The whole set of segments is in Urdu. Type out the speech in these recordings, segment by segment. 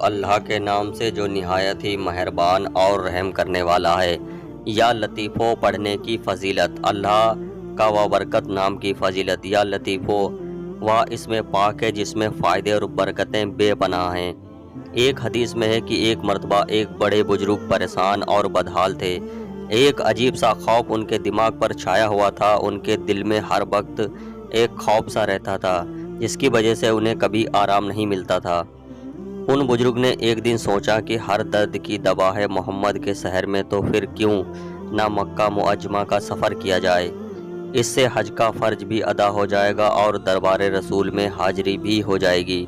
اللہ کے نام سے جو نہایت ہی مہربان اور رحم کرنے والا ہے۔ یا لطیفو پڑھنے کی فضیلت، اللہ کا وبرکت نام کی فضیلت۔ یا لطیفو وہ اسم پاک ہے جس میں فائدے اور برکتیں بے پناہ ہیں۔ ایک حدیث میں ہے کہ ایک مرتبہ ایک بڑے بزرگ پریشان اور بدحال تھے۔ ایک عجیب سا خوف ان کے دماغ پر چھایا ہوا تھا۔ ان کے دل میں ہر وقت ایک خوف سا رہتا تھا جس کی وجہ سے انہیں کبھی آرام نہیں ملتا تھا۔ ان بزرگ نے ایک دن سوچا کہ ہر درد کی دوا ہے محمد کے شہر میں، تو پھر کیوں نہ مکہ معظمہ کا سفر کیا جائے۔ اس سے حج کا فرض بھی ادا ہو جائے گا اور دربار رسول میں حاضری بھی ہو جائے گی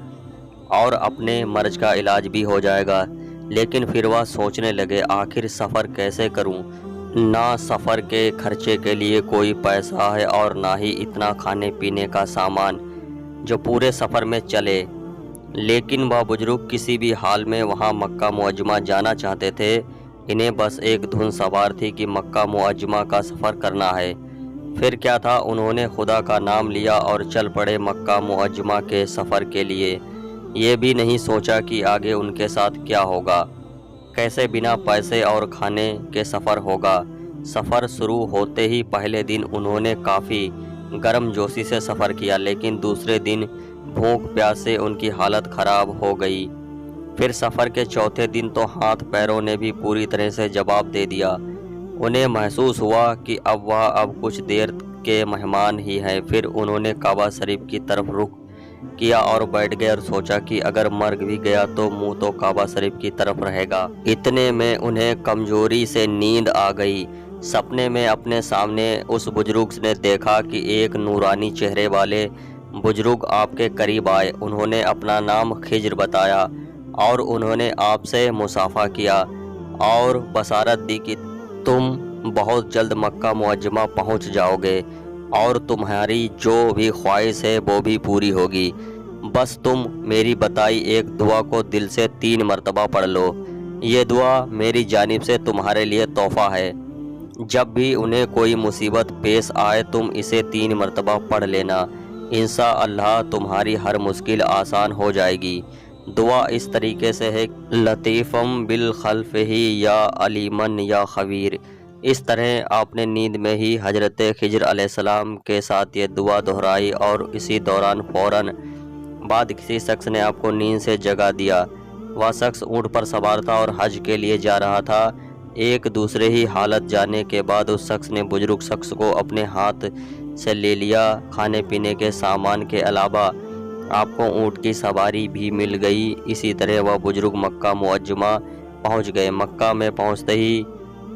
اور اپنے مرض کا علاج بھی ہو جائے گا۔ لیکن پھر وہ سوچنے لگے آخر سفر کیسے کروں؟ نہ سفر کے خرچے کے لیے کوئی پیسہ ہے اور نہ ہی اتنا کھانے پینے کا سامان جو پورے سفر میں چلے۔ لیکن وہ بزرگ کسی بھی حال میں وہاں مکہ معظمہ جانا چاہتے تھے۔ انہیں بس ایک دھن سوار تھی کہ مکہ معظمہ کا سفر کرنا ہے۔ پھر کیا تھا، انہوں نے خدا کا نام لیا اور چل پڑے مکہ معظمہ کے سفر کے لیے۔ یہ بھی نہیں سوچا کہ آگے ان کے ساتھ کیا ہوگا، کیسے بنا پیسے اور کھانے کے سفر ہوگا۔ سفر شروع ہوتے ہی پہلے دن انہوں نے کافی گرم جوشی سے سفر کیا، لیکن دوسرے دن بھوک پیاس سے ان کی حالت خراب ہو گئی۔ پھر سفر کے چوتھے دن تو ہاتھ پیروں نے بھی پوری طرح سے جواب دے دیا۔ انہیں محسوس ہوا کہ اب کچھ دیر کے مہمان ہی ہیں۔ پھر انہوں نے کعبہ شریف کی طرف رخ کیا اور بیٹھ گئے اور سوچا کہ اگر مر بھی گیا تو منہ تو کعبہ شریف کی طرف رہے گا۔ اتنے میں انہیں کمزوری سے نیند آ گئی۔ سپنے میں اپنے سامنے اس بزرگ نے دیکھا کہ ایک نورانی چہرے والے بزرگ آپ کے قریب آئے۔ انہوں نے اپنا نام خضر بتایا اور انہوں نے آپ سے مصافحہ کیا اور بشارت دی کہ تم بہت جلد مکہ معظمہ پہنچ جاؤ گے اور تمہاری جو بھی خواہش ہے وہ بھی پوری ہوگی۔ بس تم میری بتائی ایک دعا کو دل سے 3 مرتبہ پڑھ لو۔ یہ دعا میری جانب سے تمہارے لیے تحفہ ہے۔ جب بھی انہیں کوئی مصیبت پیش آئے تم اسے 3 مرتبہ پڑھ لینا، انشاءاللہ تمہاری ہر مشکل آسان ہو جائے گی۔ دعا اس طریقے سے ہے، لطیفم بالخلف ہی یا علیمن یا خبیر۔ اس طرح آپ نے نیند میں ہی حضرت خضر علیہ السلام کے ساتھ یہ دعا دہرائی اور اسی دوران فوراً بعد کسی شخص نے آپ کو نیند سے جگا دیا۔ وہ شخص اونٹ پر سوار تھا اور حج کے لیے جا رہا تھا۔ ایک دوسرے ہی حالت جاننے کے بعد اس شخص نے بزرگ شخص کو اپنے ہاتھ سے لے لیا۔ کھانے پینے کے سامان کے علاوہ آپ کو اونٹ کی سواری بھی مل گئی۔ اسی طرح وہ بزرگ مکہ معظمہ پہنچ گئے۔ مکہ میں پہنچتے ہی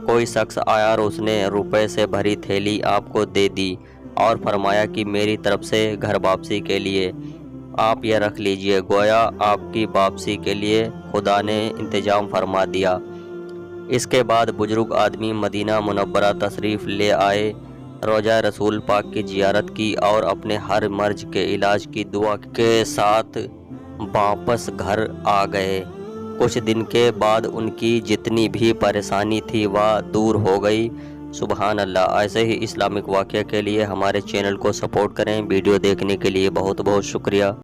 کوئی شخص آیا اور اس نے روپے سے بھری تھیلی آپ کو دے دی اور فرمایا کہ میری طرف سے گھر واپسی کے لیے آپ یہ رکھ لیجئے، گویا آپ کی واپسی کے لیے خدا نے انتظام فرما دیا۔ اس کے بعد بزرگ آدمی مدینہ منورہ تشریف لے آئے، روضہ رسول پاک کی زیارت کی اور اپنے ہر مرض کے علاج کی دعا کے ساتھ واپس گھر آ گئے۔ کچھ دن کے بعد ان کی جتنی بھی پریشانی تھی وہ دور ہو گئی۔ سبحان اللہ۔ ایسے ہی اسلامک واقعہ کے لیے ہمارے چینل کو سپورٹ کریں۔ ویڈیو دیکھنے کے لیے بہت بہت شکریہ۔